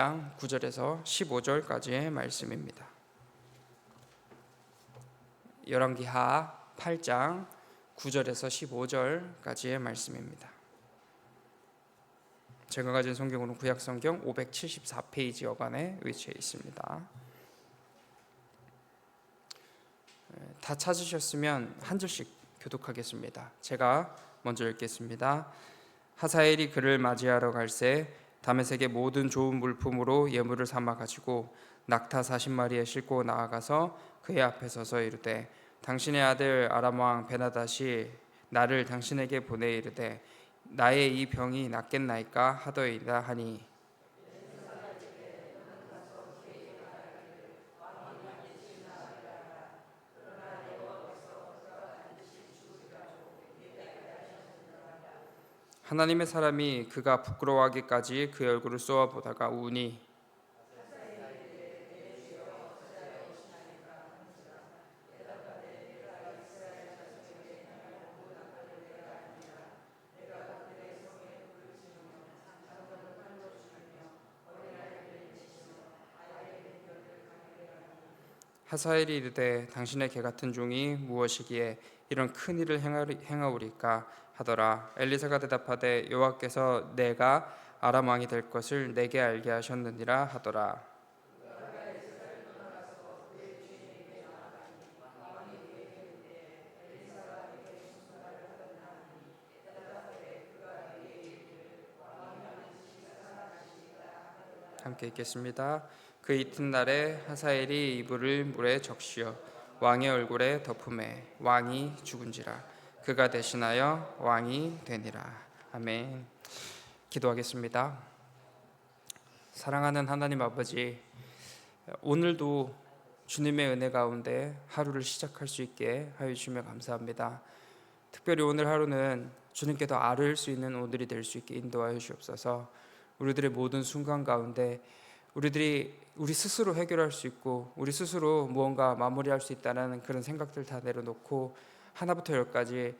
9절에서 15절까지의 말씀입니다. 열왕기하 8장 9절에서 15절까지의 말씀입니다. 제가 가진 성경으로는 구약성경 574페이지 여간에 위치해 있습니다. 다 찾으셨으면 한 절씩 교독하겠습니다. 제가 먼저 읽겠습니다. 하사엘이 그를 맞이하러 갈새 다메섹의 모든 좋은 물품으로 예물을 삼아 가지고 낙타 40마리에 싣고 나아가서 그의 앞에 서서 이르되 당신의 아들 아람 왕 베나닷이 나를 당신에게 보내 이르되 나의 이 병이 낫겠나이까 하더이다 하니 하나님의 사람이 그가 부끄러워하기까지 그의 얼굴을 쏘아보다가 우니 하사엘이 이르되 당신의 개 같은 종이 무엇이기에 이런 큰 일을 행하오리까 하더라. 엘리사가 대답하되 여호와께서 내가 아람 왕이 될 것을 내게 알게 하셨느니라 하더라. 함께 읽겠습니다. 그 이튿날에 하사엘이 이불을 물에 적시어 왕의 얼굴에 덮음에 왕이 죽은지라 그가 대신하여 왕이 되니라. 아멘. 기도하겠습니다. 사랑하는 하나님 아버지, 오늘도 주님의 은혜 가운데 하루를 시작할 수 있게 하여 주시며 감사합니다. 특별히 오늘 하루는 주님께 더 아뢰일 수 있는 오늘이 될 수 있게 인도하여 주옵소서. 우리들의 모든 순간 가운데 우리 스스로 해결할 수 있고 우리 스스로 무언가 마무리할 수 있다는 그런 생각들 다 내려놓고 하나부터 열까지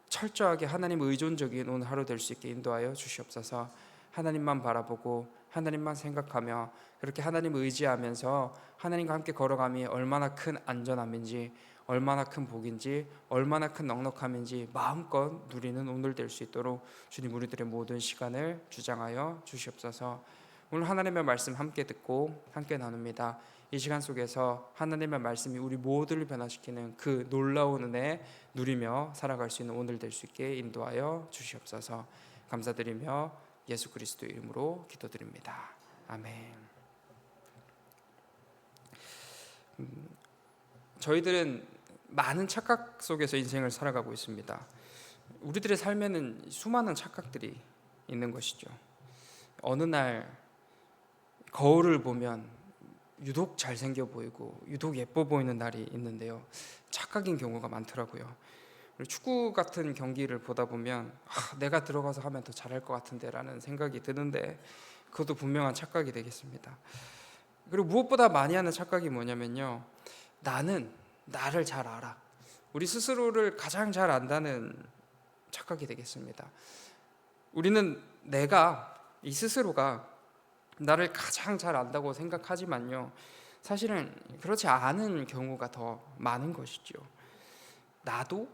철저하게 하나님 의존적인 오늘 하루 될 수 있게 인도하여 주시옵소서. 하나님만 바라보고 하나님만 생각하며 그렇게 하나님 의지하면서 하나님과 함께 걸어감이 얼마나 큰 안전함인지, 얼마나 큰 복인지, 얼마나 큰 넉넉함인지 마음껏 누리는 오늘 될 수 있도록 주님 우리들의 모든 시간을 주장하여 주시옵소서. 오늘 하나님의 말씀 함께 듣고 함께 나눕니다. 이 시간 속에서 하나님의 말씀이 우리 모두를 변화시키는 그 놀라운 은혜 누리며 살아갈 수 있는 오늘 될 수 있게 인도하여 주시옵소서. 감사드리며 예수 그리스도 이름으로 기도드립니다. 아멘. 저희들은 많은 착각 속에서 인생을 살아가고 있습니다. 우리들의 삶에는 수많은 착각들이 있는 것이죠. 어느 날 거울을 보면 유독 잘생겨 보이고 유독 예뻐 보이는 날이 있는데요. 착각인 경우가 많더라고요. 축구 같은 경기를 보다 보면 내가 들어가서 하면 더 잘할 것 같은데 라는 생각이 드는데 그것도 분명한 착각이 되겠습니다. 그리고 무엇보다 많이 하는 착각이 뭐냐면요, 나는 나를 잘 알아, 우리 스스로를 가장 잘 안다는 착각이 되겠습니다. 우리는 내가 이 스스로가 나를 가장 잘 안다고 생각하지만요, 사실은 그렇지 않은 경우가 더 많은 것이죠. 나도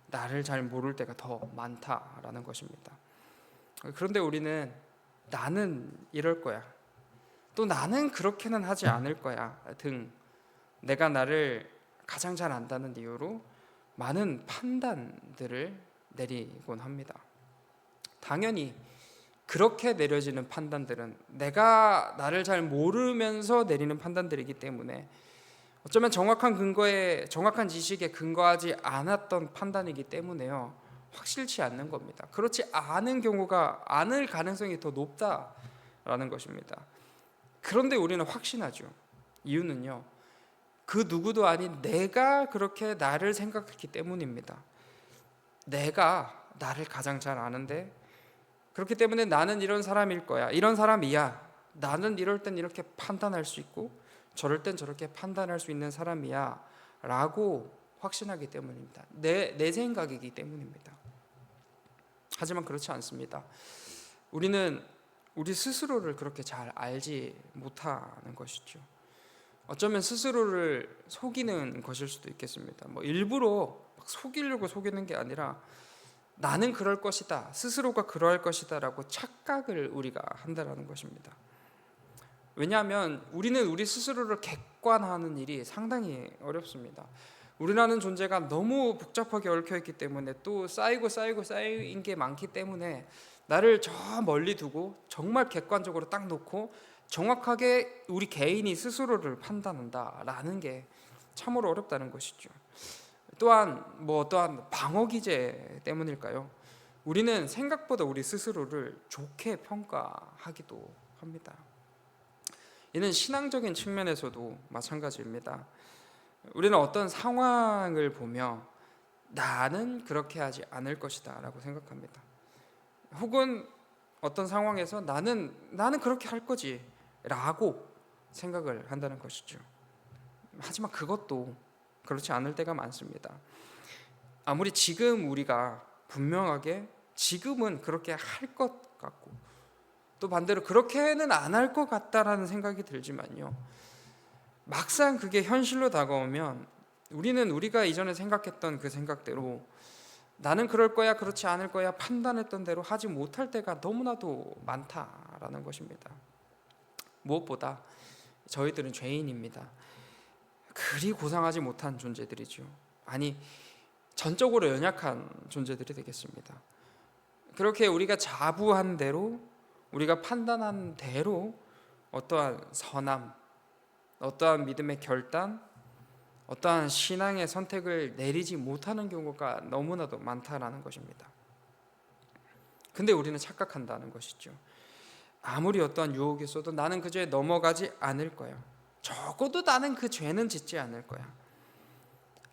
나를 잘 모를 때가 더 많다라는 것입니다. 그런데 우리는 나는 이럴 거야, 또 나는 그렇게는 하지 않을 거야 등 내가 나를 가장 잘 안다는 이유로 많은 판단들을 내리곤 합니다. 당연히 그렇게 내려지는 판단들은 내가 나를 잘 모르면서 내리는 판단들이기 때문에 어쩌면 정확한 지식에 근거하지 않았던 판단이기 때문에요, 확실치 않는 겁니다. 그렇지 않을 가능성이 더 높다라는 것입니다. 그런데 우리는 확신하죠. 이유는요, 그 누구도 아닌 내가 그렇게 나를 생각했기 때문입니다. 내가 나를 가장 잘 아는데, 그렇기 때문에 나는 이런 사람일 거야, 이런 사람이야, 나는 이럴 땐 이렇게 판단할 수 있고 저럴 땐 저렇게 판단할 수 있는 사람이야 라고 확신하기 때문입니다. 내 생각이기 때문입니다. 하지만 그렇지 않습니다. 우리는 우리 스스로를 그렇게 잘 알지 못하는 것이죠. 어쩌면 스스로를 속이는 것일 수도 있겠습니다. 일부러 막 속이려고 속이는 게 아니라 나는 그럴 것이다, 스스로가 그러할 것이다라고 착각을 우리가 한다라는 것입니다. 왜냐하면 우리는 우리 스스로를 객관화하는 일이 상당히 어렵습니다. 우리라는 존재가 너무 복잡하게 얽혀있기 때문에 또 쌓인 게 많기 때문에 나를 저 멀리 두고 정말 객관적으로 딱 놓고 정확하게 우리 개인이 스스로를 판단한다라는 게 참으로 어렵다는 것이죠. 또한 어떠한 방어 기제 때문일까요? 우리는 생각보다 우리 스스로를 좋게 평가하기도 합니다. 이는 신앙적인 측면에서도 마찬가지입니다. 우리는 어떤 상황을 보며 나는 그렇게 하지 않을 것이다 라고 생각합니다. 혹은 어떤 상황에서 나는 그렇게 할 거지 라고 생각을 한다는 것이죠. 하지만 그것도 그렇지 않을 때가 많습니다. 아무리 지금 우리가 분명하게 지금은 그렇게 할 것 같고 또 반대로 그렇게는 안 할 것 같다라는 생각이 들지만요, 막상 그게 현실로 다가오면 우리는 우리가 이전에 생각했던 그 생각대로 나는 그럴 거야 그렇지 않을 거야 판단했던 대로 하지 못할 때가 너무나도 많다라는 것입니다. 무엇보다 저희들은 죄인입니다. 그리 고상하지 못한 존재들이죠. 아니, 전적으로 연약한 존재들이 되겠습니다. 그렇게 우리가 자부한 대로, 우리가 판단한 대로 어떠한 선함, 어떠한 믿음의 결단, 어떠한 신앙의 선택을 내리지 못하는 경우가 너무나도 많다라는 것입니다. 근데 우리는 착각한다는 것이죠. 아무리 어떠한 유혹이 있어도 나는 그 죄에 넘어가지 않을 거야. 적어도 나는 그 죄는 짓지 않을 거야.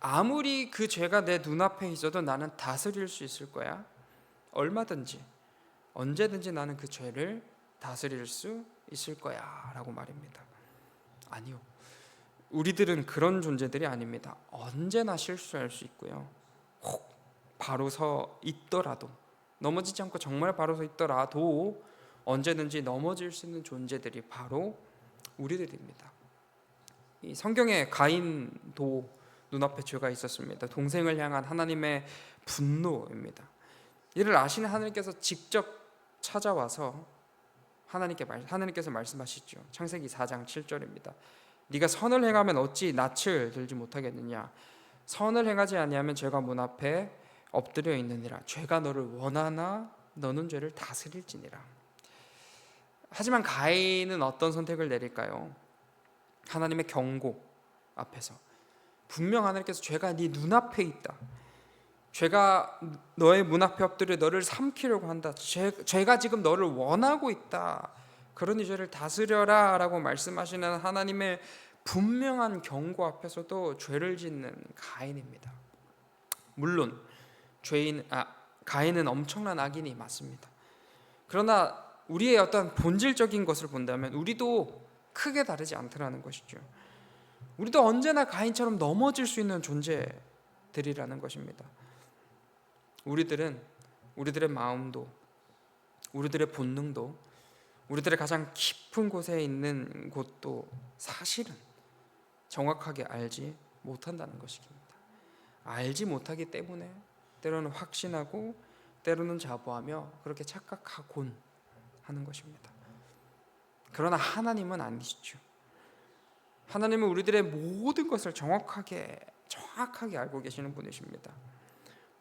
아무리 그 죄가 내 눈앞에 있어도 나는 다스릴 수 있을 거야. 얼마든지 언제든지 나는 그 죄를 다스릴 수 있을 거야 라고 말입니다. 아니요, 우리들은 그런 존재들이 아닙니다. 언제나 실수할 수 있고요, 혹 바로 서 있더라도, 넘어지지 않고 정말 바로 서 있더라도 언제든지 넘어질 수 있는 존재들이 바로 우리들입니다. 이 성경에 가인도 눈앞에 죄가 있었습니다. 동생을 향한 하나님의 분노입니다. 이를 아시는 하나님께서 직접 찾아와서 하나님께서 말씀하시죠. 창세기 4장 7절입니다. 네가 선을 행하면 어찌 낯을 들지 못하겠느냐. 선을 행하지 아니하면 죄가 문 앞에 엎드려 있느니라. 죄가 너를 원하나 너는 죄를 다스릴지니라. 하지만 가인은 어떤 선택을 내릴까요? 하나님의 경고 앞에서 분명 하나님께서 죄가 네 눈앞에 있다, 죄가 너의 문 앞에 엎드려 너를 삼키려고 한다, 죄가 지금 너를 원하고 있다, 그러니 죄를 다스려라 라고 말씀하시는 하나님의 분명한 경고 앞에서도 죄를 짓는 가인입니다. 물론 가인은 엄청난 악인이 맞습니다. 그러나 우리의 어떤 본질적인 것을 본다면 우리도 크게 다르지 않더라는 것이죠. 우리도 언제나 가인처럼 넘어질 수 있는 존재들이라는 것입니다. 우리들은 우리들의 마음도, 우리들의 본능도, 우리들의 가장 깊은 곳에 있는 곳도 사실은 정확하게 알지 못한다는 것입니다. 알지 못하기 때문에 때로는 확신하고 때로는 자부하며 그렇게 착각하곤 하는 것입니다. 그러나 하나님은 아니시죠. 하나님은 우리들의 모든 것을 정확하게 알고 계시는 분이십니다.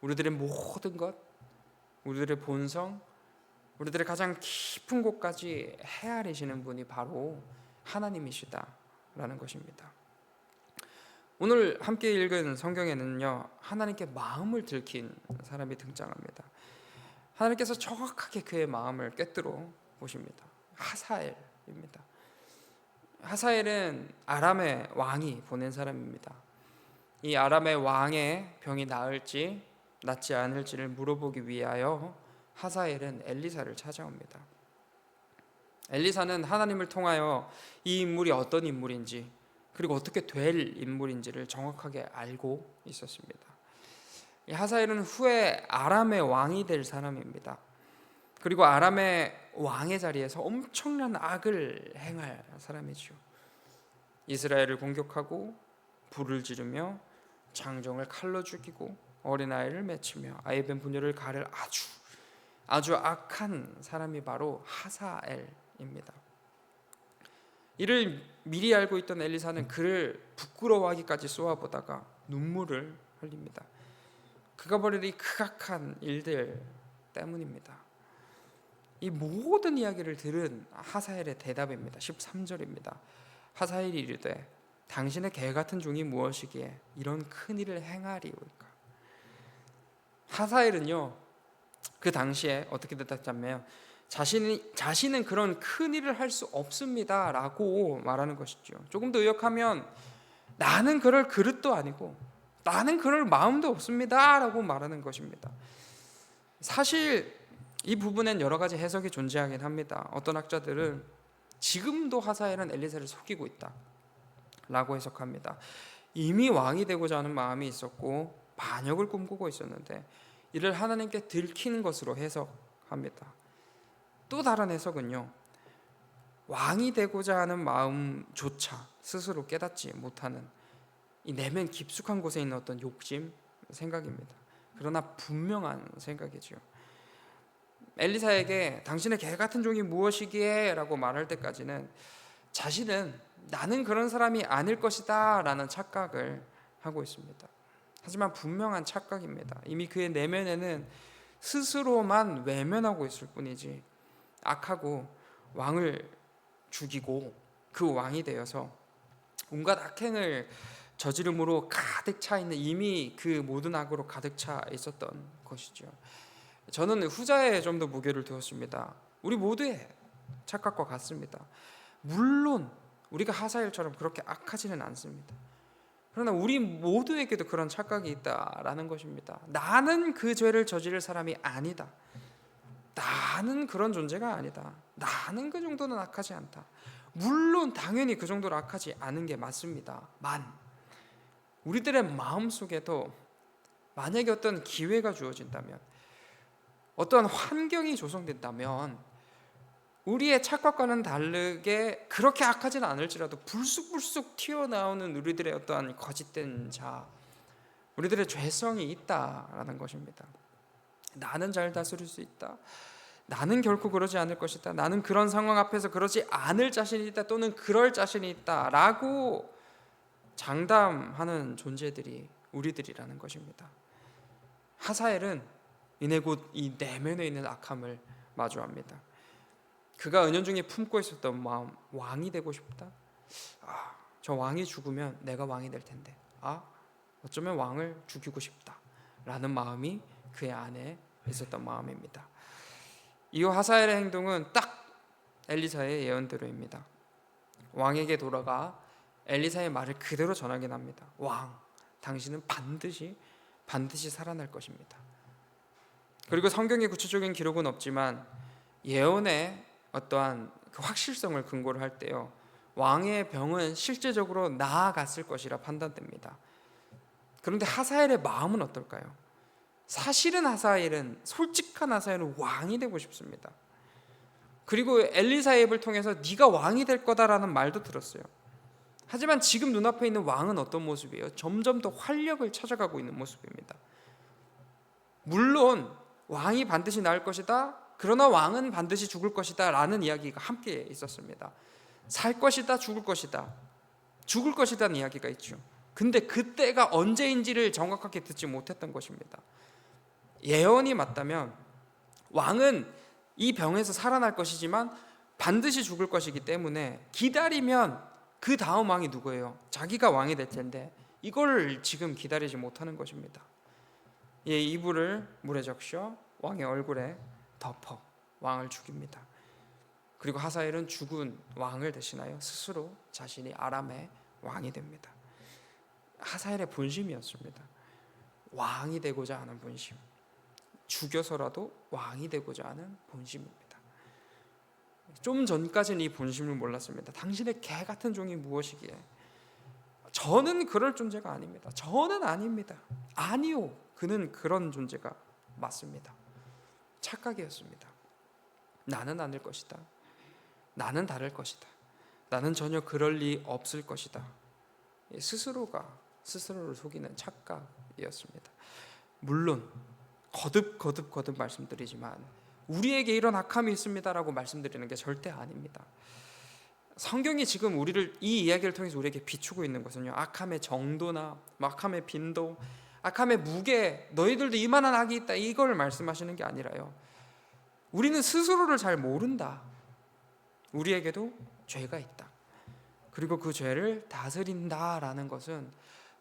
우리들의 모든 것, 우리들의 본성, 우리들의 가장 깊은 곳까지 헤아리시는 분이 바로 하나님이시다라는 것입니다. 오늘 함께 읽은 성경에는요, 하나님께 마음을 들킨 사람이 등장합니다. 하나님께서 정확하게 그의 마음을 꿰뚫어 보십니다. 하사엘입니다. 하사엘은 아람의 왕이 보낸 사람입니다. 이 아람의 왕의 병이 나을지 낫지 않을지를 물어보기 위하여 하사엘은 엘리사를 찾아옵니다. 엘리사는 하나님을 통하여 이 인물이 어떤 인물인지 그리고 어떻게 될 인물인지를 정확하게 알고 있었습니다. 이 하사엘은 후에 아람의 왕이 될 사람입니다. 그리고 아람의 왕의 자리에서 엄청난 악을 행할 사람이죠. 이스라엘을 공격하고 불을 지르며 장정을 칼로 죽이고 어린아이를 맺히며 아이벤 부녀를 가를 아주 악한 사람이 바로 하사엘입니다. 이를 미리 알고 있던 엘리사는 그를 부끄러워하기까지 쏘아보다가 눈물을 흘립니다. 그가 벌일 이 극악한 일들 때문입니다. 이 모든 이야기를 들은 하사엘의 대답입니다. 13절입니다. 하사엘이 이르되 당신의 개 같은 종이 무엇이기에 이런 큰 일을 행하리오까. 하사엘은요, 그 당시에 어떻게 대답하냐면 자신은 그런 큰 일을 할 수 없습니다라고 말하는 것이죠. 조금 더 의역하면 나는 그럴 그릇도 아니고 나는 그럴 마음도 없습니다라고 말하는 것입니다. 사실 이 부분엔 여러 가지 해석이 존재하긴 합니다. 어떤 학자들은 지금도 하사엘은 엘리사를 속이고 있다라고 해석합니다. 이미 왕이 되고자 하는 마음이 있었고 반역을 꿈꾸고 있었는데 이를 하나님께 들킨 것으로 해석합니다. 또 다른 해석은요, 왕이 되고자 하는 마음조차 스스로 깨닫지 못하는 이 내면 깊숙한 곳에 있는 어떤 욕심, 생각입니다. 그러나 분명한 생각이죠. 엘리사에게 당신의 개 같은 종이 무엇이기에? 라고 말할 때까지는 자신은 나는 그런 사람이 아닐 것이다 라는 착각을 하고 있습니다. 하지만 분명한 착각입니다. 이미 그의 내면에는 스스로만 외면하고 있을 뿐이지 악하고 왕을 죽이고 그 왕이 되어서 온갖 악행을 저지름으로 가득 차 있는, 이미 그 모든 악으로 가득 차 있었던 것이죠. 저는 후자에 좀 더 무게를 두었습니다. 우리 모두의 착각과 같습니다. 물론 우리가 하사엘처럼 그렇게 악하지는 않습니다. 그러나 우리 모두에게도 그런 착각이 있다라는 것입니다. 나는 그 죄를 저지를 사람이 아니다. 나는 그런 존재가 아니다. 나는 그 정도는 악하지 않다. 물론 당연히 그 정도로 악하지 않은 게 맞습니다만 우리들의 마음속에도 만약에 어떤 기회가 주어진다면, 어떠한 환경이 조성된다면 우리의 착각과는 다르게 그렇게 악하지는 않을지라도 불쑥불쑥 튀어나오는 우리들의 어떠한 거짓된 자, 우리들의 죄성이 있다라는 것입니다. 나는 잘 다스릴 수 있다. 나는 결코 그러지 않을 것이다. 나는 그런 상황 앞에서 그러지 않을 자신이 있다. 또는 그럴 자신이 있다라고 장담하는 존재들이 우리들이라는 것입니다. 하사엘은 이내 곧 이 내면에 있는 악함을 마주합니다. 그가 은연중에 품고 있었던 마음, 왕이 되고 싶다. 저 왕이 죽으면 내가 왕이 될 텐데. 어쩌면 왕을 죽이고 싶다라는 마음이 그의 안에 있었던 마음입니다. 이후 하사엘의 행동은 딱 엘리사의 예언대로입니다. 왕에게 돌아가 엘리사의 말을 그대로 전하긴 합니다. 왕, 당신은 반드시 살아날 것입니다. 그리고 성경의 구체적인 기록은 없지만 예언의 어떠한 그 확실성을 근거로 할 때요, 왕의 병은 실제적으로 나아갔을 것이라 판단됩니다. 그런데 하사엘의 마음은 어떨까요? 사실은 솔직한 하사엘은 왕이 되고 싶습니다. 그리고 엘리사의 입을 통해서 네가 왕이 될 거다라는 말도 들었어요. 하지만 지금 눈앞에 있는 왕은 어떤 모습이에요? 점점 더 활력을 찾아가고 있는 모습입니다. 물론 왕이 반드시 나을 것이다, 그러나 왕은 반드시 죽을 것이다 라는 이야기가 함께 있었습니다. 살 것이다, 죽을 것이다, 죽을 것이라는 이야기가 있죠. 근데 그때가 언제인지를 정확하게 듣지 못했던 것입니다. 예언이 맞다면 왕은 이 병에서 살아날 것이지만 반드시 죽을 것이기 때문에 기다리면 그 다음 왕이 누구예요? 자기가 왕이 될 텐데 이걸 지금 기다리지 못하는 것입니다. 이불을 물에 적셔 왕의 얼굴에 덮어 왕을 죽입니다. 그리고 하사엘은 죽은 왕을 대신하여 스스로 자신이 아람의 왕이 됩니다. 하사엘의 본심이었습니다. 왕이 되고자 하는 본심, 죽여서라도 왕이 되고자 하는 본심입니다. 좀 전까지는 이 본심을 몰랐습니다. 당신의 개 같은 종이 무엇이기에? 저는 그럴 존재가 아닙니다. 저는 아닙니다. 아니요, 그는 그런 존재가 맞습니다. 착각이었습니다. 나는 아닐 것이다. 나는 다를 것이다. 나는 전혀 그럴 리 없을 것이다. 스스로가 스스로를 속이는 착각이었습니다. 물론 거듭 말씀드리지만 우리에게 이런 악함이 있습니다라고 말씀드리는 게 절대 아닙니다. 성경이 지금 이 이야기를 통해서 우리에게 비추고 있는 것은요, 악함의 정도나 악함의 빈도, 악함의 무게, 너희들도 이만한 악이 있다, 이걸 말씀하시는 게 아니라요, 우리는 스스로를 잘 모른다. 우리에게도 죄가 있다. 그리고 그 죄를 다스린다라는 것은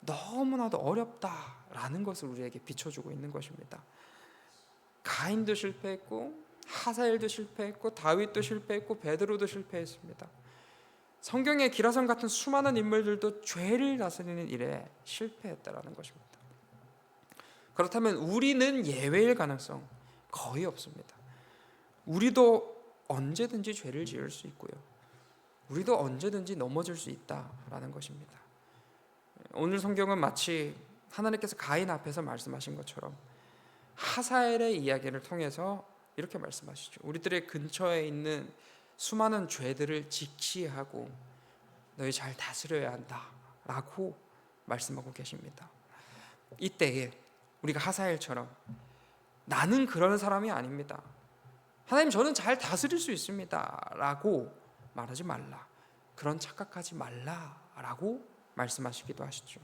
너무나도 어렵다라는 것을 우리에게 비춰주고 있는 것입니다. 가인도 실패했고 하사엘도 실패했고 다윗도 실패했고 베드로도 실패했습니다. 성경의 기라성 같은 수많은 인물들도 죄를 다스리는 일에 실패했다라는 것입니다. 그렇다면 우리는 예외일 가능성 거의 없습니다. 우리도 언제든지 죄를 지을 수 있고요, 우리도 언제든지 넘어질 수 있다라는 것입니다. 오늘 성경은 마치 하나님께서 가인 앞에서 말씀하신 것처럼 하사엘의 이야기를 통해서 이렇게 말씀하시죠. 우리들의 근처에 있는 수많은 죄들을 직시하고 너희 잘 다스려야 한다라고 말씀하고 계십니다. 이때에 우리가 하사엘처럼 나는 그런 사람이 아닙니다, 하나님 저는 잘 다스릴 수 있습니다 라고 말하지 말라, 그런 착각하지 말라라고 말씀하시기도 하시죠.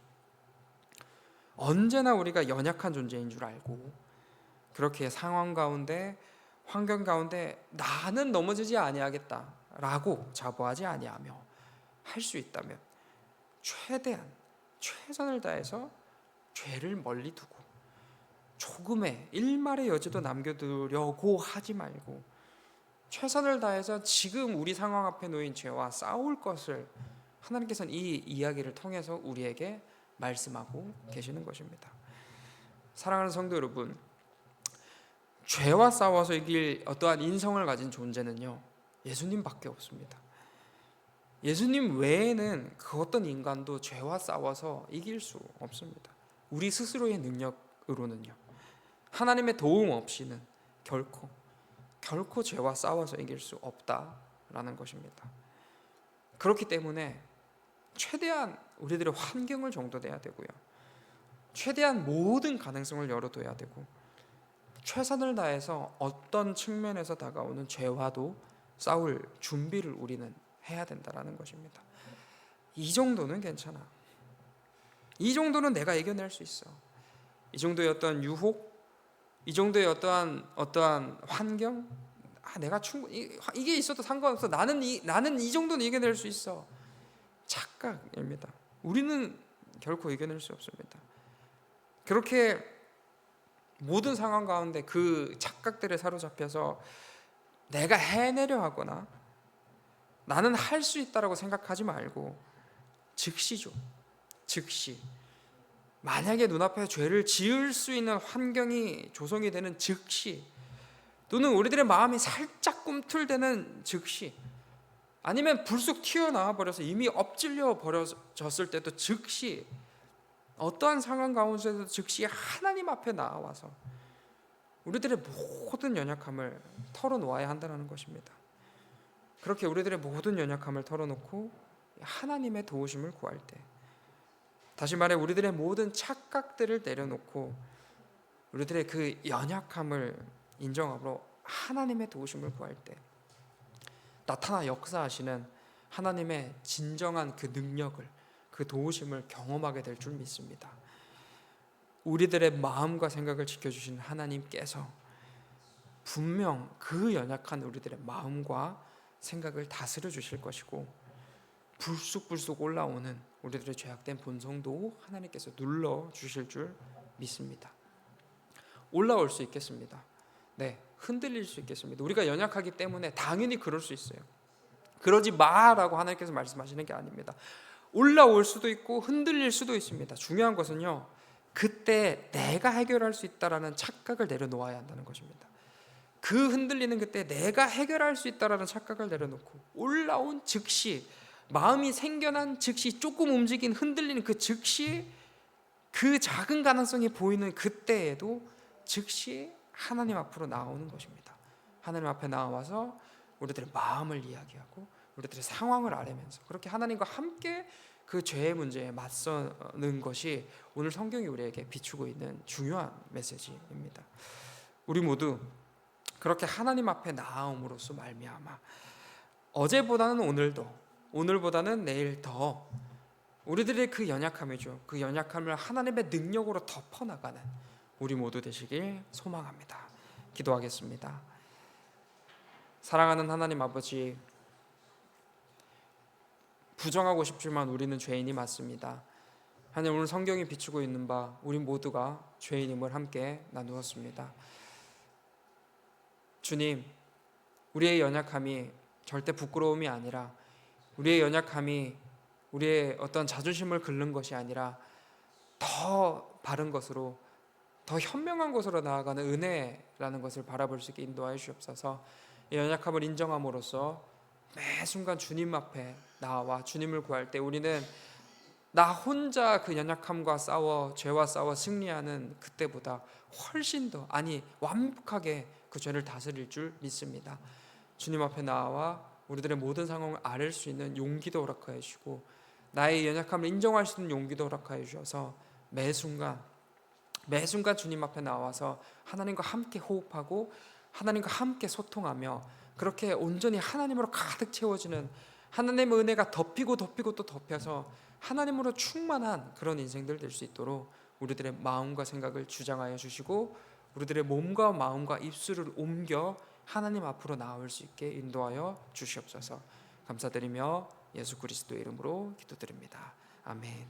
언제나 우리가 연약한 존재인 줄 알고 그렇게 상황 가운데, 환경 가운데 나는 넘어지지 아니하겠다라고 자부하지 아니하며 할 수 있다면 최대한 최선을 다해서 죄를 멀리 두고 조금의 일말의 여지도 남겨두려고 하지 말고 최선을 다해서 지금 우리 상황 앞에 놓인 죄와 싸울 것을 하나님께서는 이 이야기를 통해서 우리에게 말씀하고 계시는 것입니다. 사랑하는 성도 여러분, 죄와 싸워서 이길 어떠한 인성을 가진 존재는요, 예수님밖에 없습니다. 예수님 외에는 그 어떤 인간도 죄와 싸워서 이길 수 없습니다. 우리 스스로의 능력으로는요, 하나님의 도움 없이는 결코 죄와 싸워서 이길 수 없다라는 것입니다. 그렇기 때문에 최대한 우리들의 환경을 정돈해야 되고요, 최대한 모든 가능성을 열어둬야 되고 최선을 다해서 어떤 측면에서 다가오는 죄와도 싸울 준비를 우리는 해야 된다라는 것입니다. 이 정도는 괜찮아. 이 정도는 내가 이겨낼 수 있어. 이 정도의 어떤 유혹, 이 정도의 어떠한 환경, 내가 충분히 이게 있어도 상관없어. 나는 이 정도는 이겨낼 수 있어. 착각입니다. 우리는 결코 이겨낼 수 없습니다. 그렇게 모든 상황 가운데 그 착각들에 사로잡혀서 내가 해내려 하거나 나는 할 수 있다라고 생각하지 말고 즉시 만약에 눈앞에 죄를 지을 수 있는 환경이 조성이 되는 즉시, 또는 우리들의 마음이 살짝 꿈틀대는 즉시, 아니면 불쑥 튀어나와 버려서 이미 엎질려 버려졌을 때도 즉시, 어떠한 상황 가운데서도 즉시 하나님 앞에 나와서 우리들의 모든 연약함을 털어놓아야 한다는 것입니다. 그렇게 우리들의 모든 연약함을 털어놓고 하나님의 도우심을 구할 때, 다시 말해 우리들의 모든 착각들을 내려놓고 우리들의 그 연약함을 인정하고 하나님의 도우심을 구할 때 나타나 역사하시는 하나님의 진정한 그 능력을, 그 도우심을 경험하게 될 줄 믿습니다. 우리들의 마음과 생각을 지켜주신 하나님께서 분명 그 연약한 우리들의 마음과 생각을 다스려 주실 것이고, 불쑥불쑥 올라오는 우리들의 죄악된 본성도 하나님께서 눌러 주실 줄 믿습니다. 올라올 수 있겠습니다. 네, 흔들릴 수 있겠습니다. 우리가 연약하기 때문에 당연히 그럴 수 있어요. 그러지 마라고 하나님께서 말씀하시는 게 아닙니다. 올라올 수도 있고 흔들릴 수도 있습니다. 중요한 것은요, 그때 내가 해결할 수 있다라는 착각을 내려놓아야 한다는 것입니다. 그 흔들리는 그때 내가 해결할 수 있다라는 착각을 내려놓고 올라온 즉시, 마음이 생겨난 즉시, 조금 움직인 흔들리는 그 즉시, 그 작은 가능성이 보이는 그때에도 즉시 하나님 앞으로 나오는 것입니다. 하나님 앞에 나와서 우리들의 마음을 이야기하고 우리들의 상황을 아뢰면서 그렇게 하나님과 함께 그 죄의 문제에 맞서는 것이 오늘 성경이 우리에게 비추고 있는 중요한 메시지입니다. 우리 모두 그렇게 하나님 앞에 나아옴으로써 말미암아 어제보다는 오늘도, 오늘보다는 내일 더 우리들의 그 연약함이죠. 그 연약함을 하나님의 능력으로 덮어나가는 우리 모두 되시길 소망합니다. 기도하겠습니다. 사랑하는 하나님 아버지, 부정하고 싶지만 우리는 죄인이 맞습니다. 하나님, 오늘 성경이 비추고 있는 바 우리 모두가 죄인임을 함께 나누었습니다. 주님, 우리의 연약함이 절대 부끄러움이 아니라, 우리의 연약함이 우리의 어떤 자존심을 긁는 것이 아니라 더 바른 것으로, 더 현명한 것으로 나아가는 은혜라는 것을 바라볼 수 있게 인도하여 주옵소서. 이 연약함을 인정함으로써 매 순간 주님 앞에 나와 주님을 구할 때 우리는 나 혼자 그 연약함과 싸워, 죄와 싸워 승리하는 그때보다 훨씬 더, 아니 완벽하게 그 죄를 다스릴 줄 믿습니다. 주님 앞에 나와 우리들의 모든 상황을 앓을 수 있는 용기도 허락하여 주시고 나의 연약함을 인정할 수 있는 용기도 허락하여 주셔서 매 순간 주님 앞에 나와서 하나님과 함께 호흡하고 하나님과 함께 소통하며 그렇게 온전히 하나님으로 가득 채워지는, 하나님의 은혜가 덮이고 또 덮여서 하나님으로 충만한 그런 인생들 될 수 있도록 우리들의 마음과 생각을 주장하여 주시고 우리들의 몸과 마음과 입술을 옮겨 하나님 앞으로 나올 수 있게 인도하여 주시옵소서. 감사드리며 예수 그리스도의 이름으로 기도드립니다. 아멘.